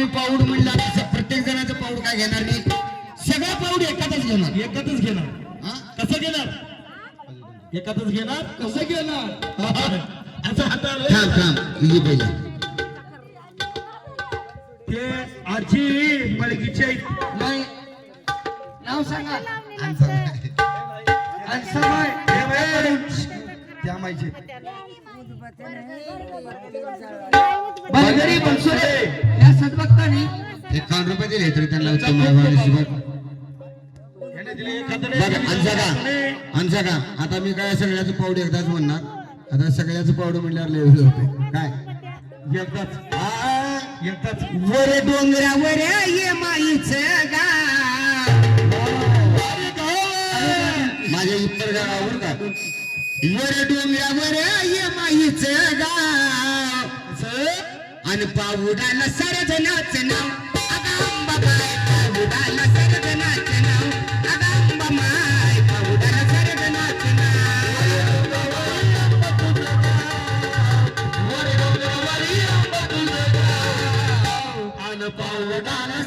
तुम्ही पाऊड म्हणला तसं प्रत्येक जणाचं पाऊड काय घेणार नाही, सगळं पाऊड एकातच घेणार. एकातच घेणार. हा? कसं घेणार? एकातच घेणार. कसं घेणार? असं हाताळलं. थांब थांब इथे पहिले ते आजी बळगीचे आहेत. नाही नाव सांगा आन्सर. अंसाबाई हे बाई, त्या माहिती बलगरी बनसोडे या सद्भक्तांनी 51 रुपये दिले तरी त्यांना उत्तम नशिबात. याने दिले एखाद्याने बघा अंसा का आता मी काय सगळ्याचं पाऊड एकदाच म्हणणार. आता सगळ्याचं पाऊड म्हणल्यावर लेवल होते काय एकदाच एकदाच. वर डोंगरावर ये माईचं गाव, माझ्या उत्तर गावावर का वर डोंगरावर ये माईचं गाव आणि पाऊडाला सरजनाच नाव अगांबाबाई, पाऊडाला सरजनाच नाव अगांबामाई, पाऊडाला सरजनाच नाव. वर डोंगरावर ये माईचं गाव आणि पाऊडाला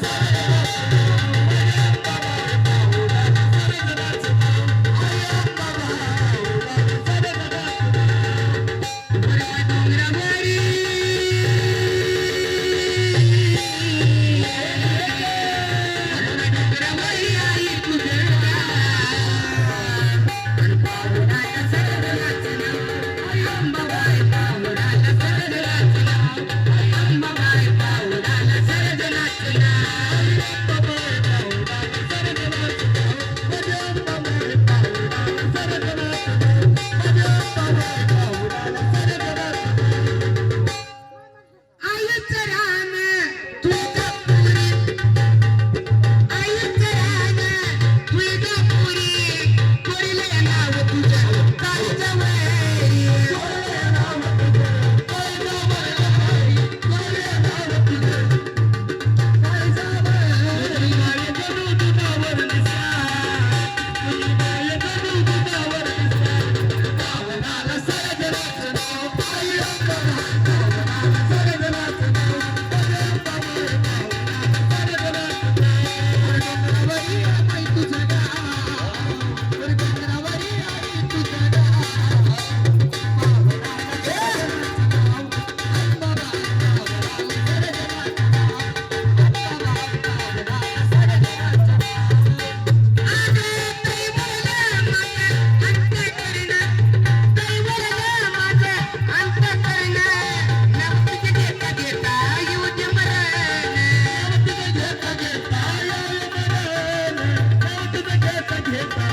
घेता